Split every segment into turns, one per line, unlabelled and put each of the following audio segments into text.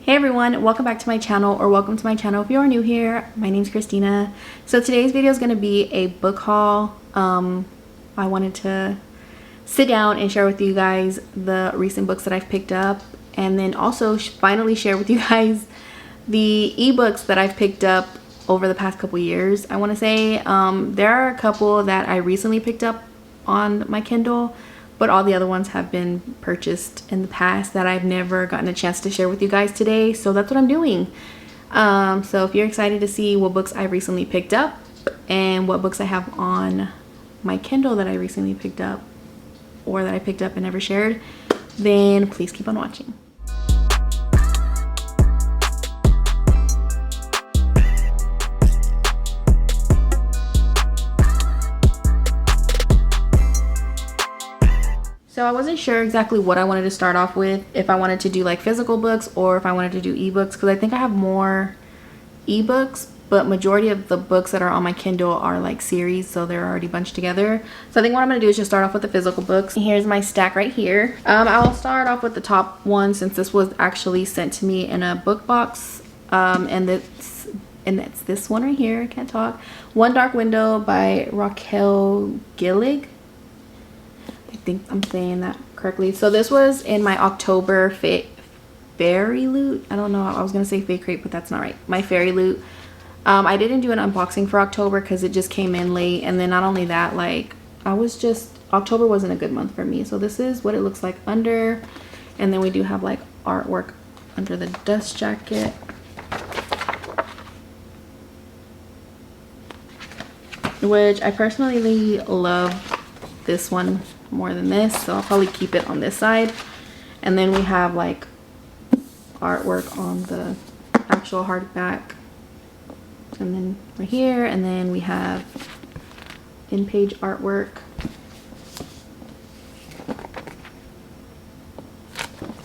Hey everyone, welcome back to my channel, or welcome to my channel if you are new here. My name's Christina. So today's video is going to be a book haul. I wanted to sit down and share with you guys the recent books that I've picked up, and then also finally share with you guys the ebooks that I've picked up over the past couple years. I want to say there are a couple that I recently picked up on my Kindle, but all the other ones have been purchased in the past that I've never gotten a chance to share with you guys today. So that's what I'm doing. So if you're excited to see what books I recently picked up and what books I have on my Kindle that I recently picked up or that I picked up and never shared, then please keep on watching. So I wasn't sure exactly what I wanted to start off with, if I wanted to do like physical books or if I wanted to do ebooks, because I think I have more ebooks, but majority of the books that are on my Kindle are like series, so they're already bunched together. So I think what I'm going to do is just start off with the physical books. Here's my stack right here. I'll start off with the top one since this was actually sent to me in a book box, and it's this one right here. I can't talk. One Dark Window by Raquel Gillig. I think I'm saying that correctly. So this was in my October fairy loot. I don't know, I was gonna say fake crate, but that's not right. My fairy loot. I didn't do an unboxing for October because it just came in late, and then not only that, like October wasn't a good month for me. So this is what it looks like under, and then we do have like artwork under the dust jacket. Which I personally love this one more than this, so I'll probably keep it on this side. And then we have like artwork on the actual hardback, and then right here, and then we have in-page artwork,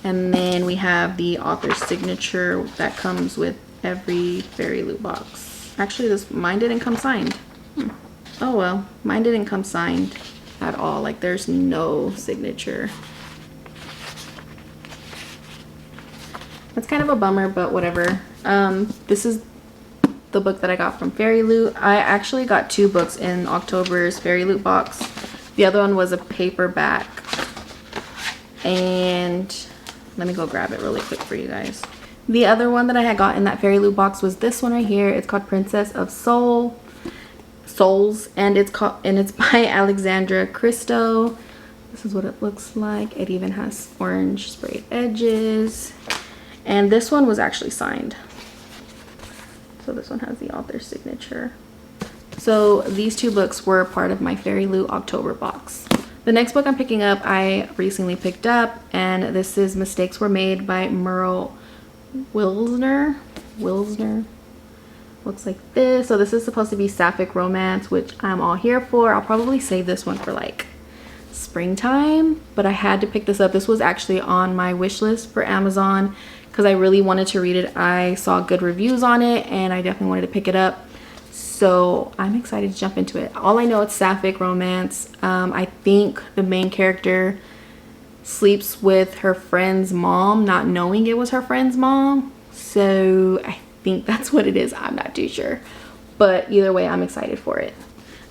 and then we have the author's signature that comes with every fairy loot box. Actually, mine didn't come signed. Oh well, mine didn't come signed at all. Like, there's no signature. That's kind of a bummer, but whatever. This is the book that I got from Fairy Loot. I actually got two books in October's Fairy Loot box. The other one was a paperback, and let me go grab it really quick for you guys. The other one that I had got in that Fairy Loot box was this one right here. It's called Princess of Souls, and it's by Alexandra Christo. This is what it looks like. It even has orange sprayed edges, and this one was actually signed. So this one has the author's signature. So these two books were part of my Fairy Loot October box. The next book I'm picking up, I recently picked up, and this is Mistakes Were Made by Merle Wilsner. Looks like this. So this is supposed to be sapphic romance, which I'm all here for. I'll probably save this one for like springtime, but I had to pick this up. This was actually on my wish list for Amazon because I really wanted to read it. I saw good reviews on it, and I definitely wanted to pick it up. So I'm excited to jump into it. All I know, it's sapphic romance. I think the main character sleeps with her friend's mom, not knowing it was her friend's mom. So I think that's what it is. I'm not too sure, but either way, I'm excited for it.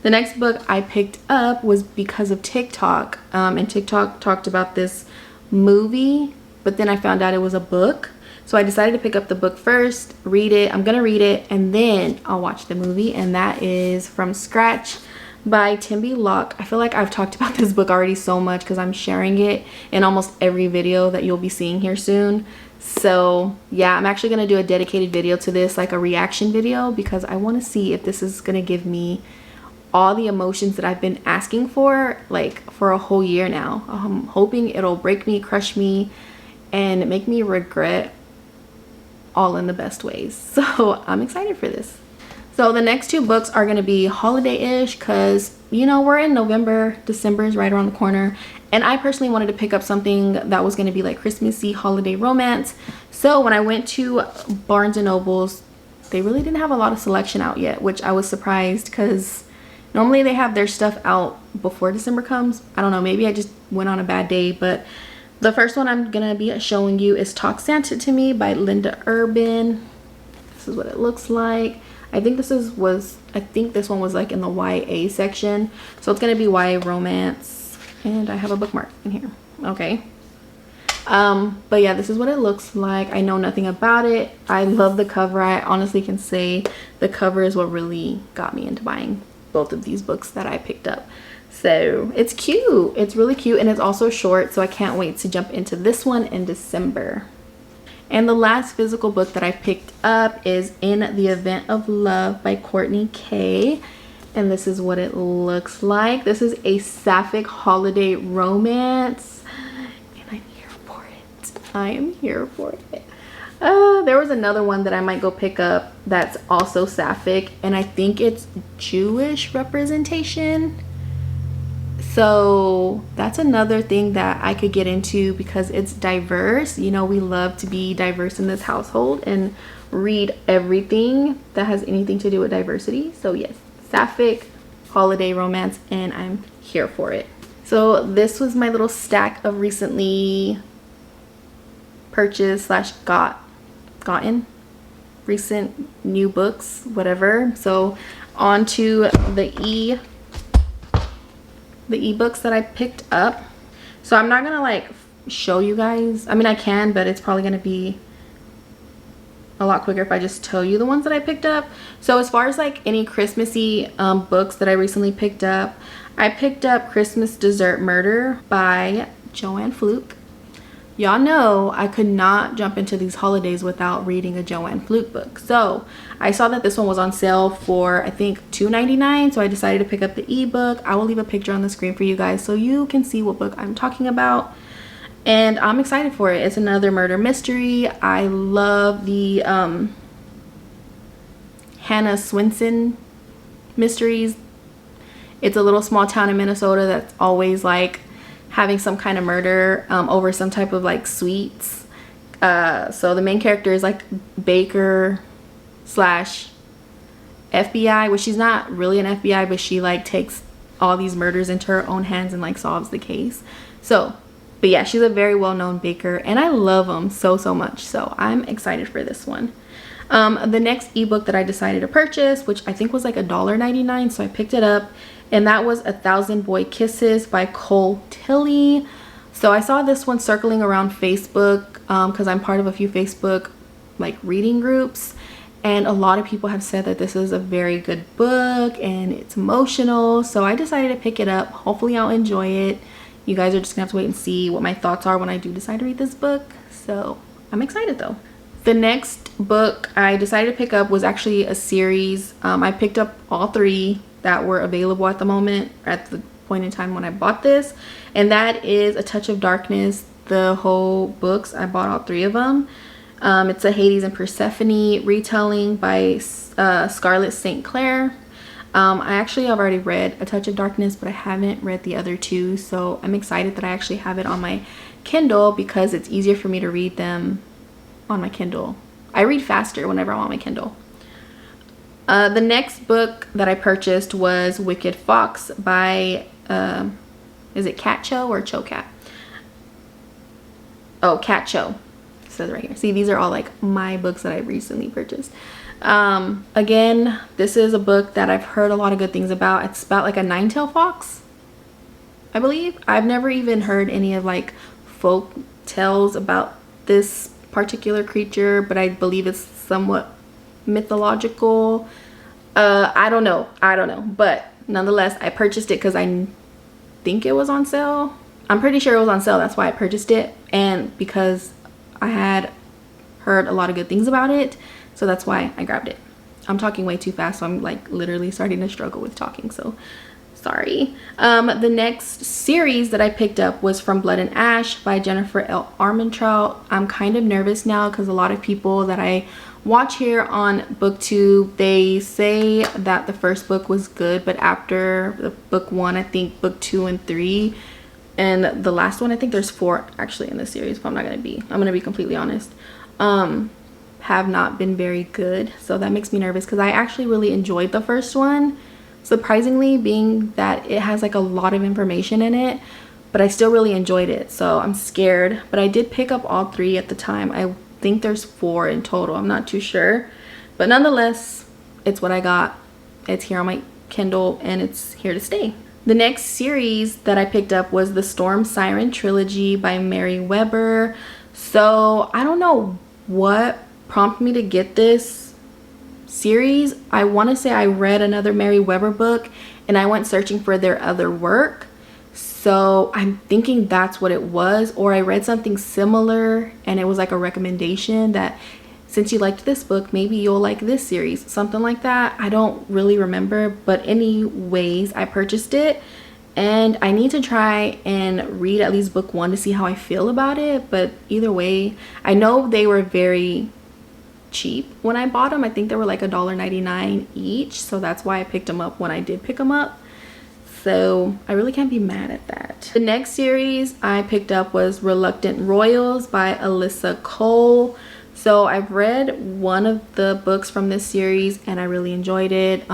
The next book I picked up was because of TikTok, and TikTok talked about this movie, but then I found out it was a book. So I decided to pick up the book first, read it. I'm gonna read it, and then I'll watch the movie, and that is From Scratch by Timmy. I feel like I've talked about this book already so much because I'm sharing it in almost every video that you'll be seeing here soon. So yeah, I'm actually going to do a dedicated video to this, like a reaction video, because I want to see if this is going to give me all the emotions that I've been asking for, like for a whole year now. I'm hoping it'll break me, crush me, and make me regret, all in the best ways. So I'm excited for this. So the next two books are going to be holiday-ish because, you know, we're in November. December is right around the corner, and I personally wanted to pick up something that was going to be like Christmassy holiday romance. So when I went to Barnes & Noble's, they really didn't have a lot of selection out yet, which I was surprised because normally they have their stuff out before December comes. I don't know, maybe I just went on a bad day, but The first one I'm gonna be showing you is Talk Santa to Me by Linda Urban. This is what it looks like. I think this one was like in the YA section, so it's gonna be YA romance, and I have a bookmark in here. Okay. But yeah, this is what it looks like. I know nothing about it. I love the cover. I honestly can say the cover is what really got me into buying both of these books that I picked up. So it's cute. It's really cute, and it's also short, so I can't wait to jump into this one in December. And the last physical book that I picked up is In the Event of Love by Courtney K. And this is what it looks like. This is a sapphic holiday romance, and I'm here for it. I am here for it. There was another one that I might go pick up that's also sapphic, and I think it's Jewish representation. So that's another thing that I could get into because it's diverse. You know, we love to be diverse in this household and read everything that has anything to do with diversity. So yes, sapphic holiday romance, and I'm here for it. So this was my little stack of recently purchased / gotten recent new books, whatever. So on to the ebooks that I picked up. So I'm not gonna like show you guys. I mean, I can, but it's probably gonna be a lot quicker if I just tell you the ones that I picked up. So as far as like any Christmassy books that I recently picked up, I picked up Christmas Dessert Murder by Joanne Fluke. Y'all know I could not jump into these holidays without reading a Joanne Fluke book. So I saw that this one was on sale for I think $2.99, so I decided to pick up the ebook. I will leave a picture on the screen for you guys so you can see what book I'm talking about, and I'm excited for it. It's another murder mystery. I love the Hannah Swinson mysteries. It's a little small town in Minnesota that's always like having some kind of murder over some type of like sweets. So the main character is like baker / FBI, which she's not really an FBI, but she like takes all these murders into her own hands and like solves the case. So, but yeah, she's a very well-known baker, and I love them so much. So I'm excited for this one. The next ebook that I decided to purchase, which I think was like $1.99, so I picked it up, and that was 1,000 Boy Kisses by Cole Tilley. So I saw this one circling around Facebook because I'm part of a few Facebook like reading groups, and a lot of people have said that this is a very good book and it's emotional. So I decided to pick it up. Hopefully I'll enjoy it. You guys are just gonna have to wait and see what my thoughts are when I do decide to read this book. So I'm excited though. The next book I decided to pick up was actually a series. I picked up all 3 that were available at the moment at the point in time when I bought this, and that is A Touch of Darkness. The whole books, I bought all 3 of them. It's a Hades and Persephone retelling by Scarlett St. Clair. I actually have already read A Touch of Darkness, but I haven't read the other 2, so I'm excited that I actually have it on my Kindle because it's easier for me to read them on my Kindle. I read faster whenever I'm on my Kindle. The next book that I purchased was Wicked Fox by is it Cat Cho or Cho Cat? Oh, Cat Cho. It says right here. See, these are all like my books that I recently purchased. Again, this is a book that I've heard a lot of good things about. It's about like a 9-tailed fox, I believe. I've never even heard any of like folk tales about this particular creature, but I believe it's somewhat mythological. I don't know, but nonetheless I purchased it because I think it was on sale. I'm pretty sure it was on sale, that's why I purchased it, and because I had heard a lot of good things about it, so that's why I grabbed it. I'm talking way too fast, so I'm like literally starting to struggle with talking, so sorry. The next series that I picked up was From Blood and Ash by Jennifer L. Armentrout. I'm kind of nervous now because a lot of people that I watch here on BookTube, they say that the first book was good, but after the book 1, I think book 2 and 3, and the last one, I think there's 4 actually in this series, but I'm gonna be completely honest, have not been very good. So that makes me nervous because I actually really enjoyed the first one, surprisingly, being that it has like a lot of information in it, but I still really enjoyed it, so I'm scared. But I did pick up all 3 at the time. I think there's 4 in total, I'm not too sure, but nonetheless, it's what I got. It's here on my Kindle and it's here to stay. The next series that I picked up was the Storm Siren Trilogy by Mary Weber. So I don't know what prompted me to get this series. I want to say I read another Mary Weber book and I went searching for their other work. So I'm thinking that's what it was, or I read something similar and it was like a recommendation that since you liked this book, maybe you'll like this series, something like that. I don't really remember, but anyways, I purchased it and I need to try and read at least book 1 to see how I feel about it. But either way, I know they were very cheap when I bought them. I think they were like $1.99 each, so that's why I picked them up when I did pick them up. So I really can't be mad at that. The next series I picked up was Reluctant Royals by Alyssa Cole. So I've read one of the books from this series and I really enjoyed it.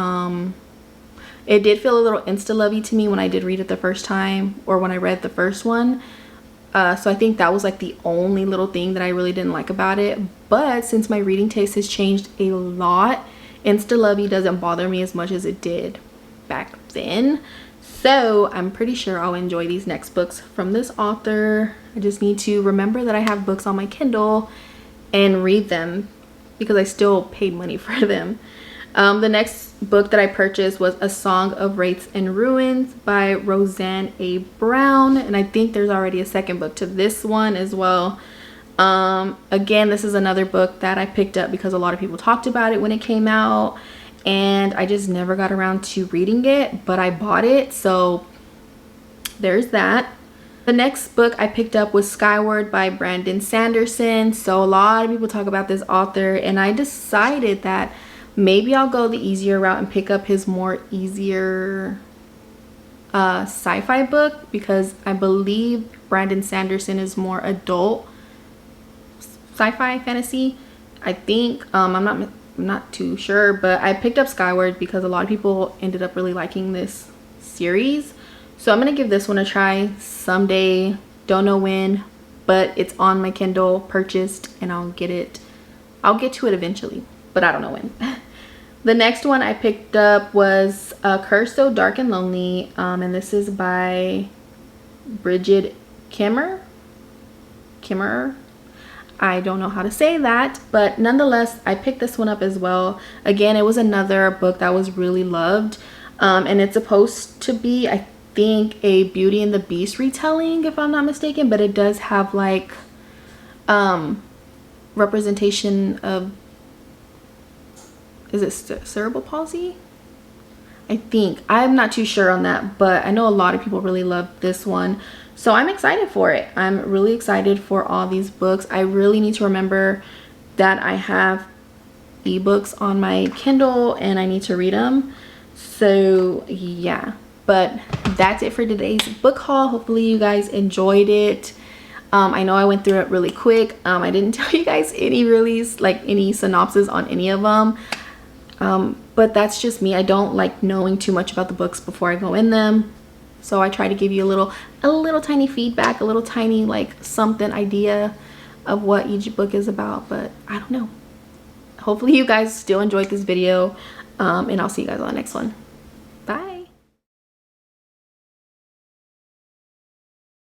It did feel a little insta-lovey to me when I did read it the first time, or when I read the first one. So I think that was like the only little thing that I really didn't like about it. But since my reading taste has changed a lot, insta-lovey doesn't bother me as much as it did back then. So I'm pretty sure I'll enjoy these next books from this author. I just need to remember that I have books on my Kindle and read them because I still paid money for them. The next book that I purchased was A Song of Wraiths and Ruins by Roseanne A. Brown, and I think there's already a second book to this one as well. Again, this is another book that I picked up because a lot of people talked about it when it came out and I just never got around to reading it, but I bought it, so there's that. The next book I picked up was Skyward by Brandon Sanderson. So a lot of people talk about this author and I decided that maybe I'll go the easier route and pick up his more easier sci-fi book, because I believe Brandon Sanderson is more adult sci-fi fantasy. I think I'm not too sure, but I picked up Skyward because a lot of people ended up really liking this series. So I'm gonna give this one a try someday, don't know when, but it's on my Kindle, purchased, and I'll get to it eventually, but I don't know when. The next one I picked up was Curse So Dark and Lonely, and this is by Bridget Kimmer. I don't know how to say that, but nonetheless, I picked this one up as well. Again, it was another book that was really loved, and it's supposed to be, I think, a Beauty and the Beast retelling, if I'm not mistaken, but it does have like representation of, is it cerebral palsy? I think. I'm not too sure on that, but I know a lot of people really love this one, so I'm excited for it. I'm really excited for all these books. I really need to remember that I have ebooks on my Kindle and I need to read them. So yeah, but that's it for today's book haul. Hopefully you guys enjoyed it. I know I went through it really quick. I didn't tell you guys any synopsis on any of them, but that's just me. I don't like knowing too much about the books before I go in them, so I try to give you a little tiny feedback, a little tiny like something idea of what each book is about. But I don't know, hopefully you guys still enjoyed this video, and I'll see you guys on the next one.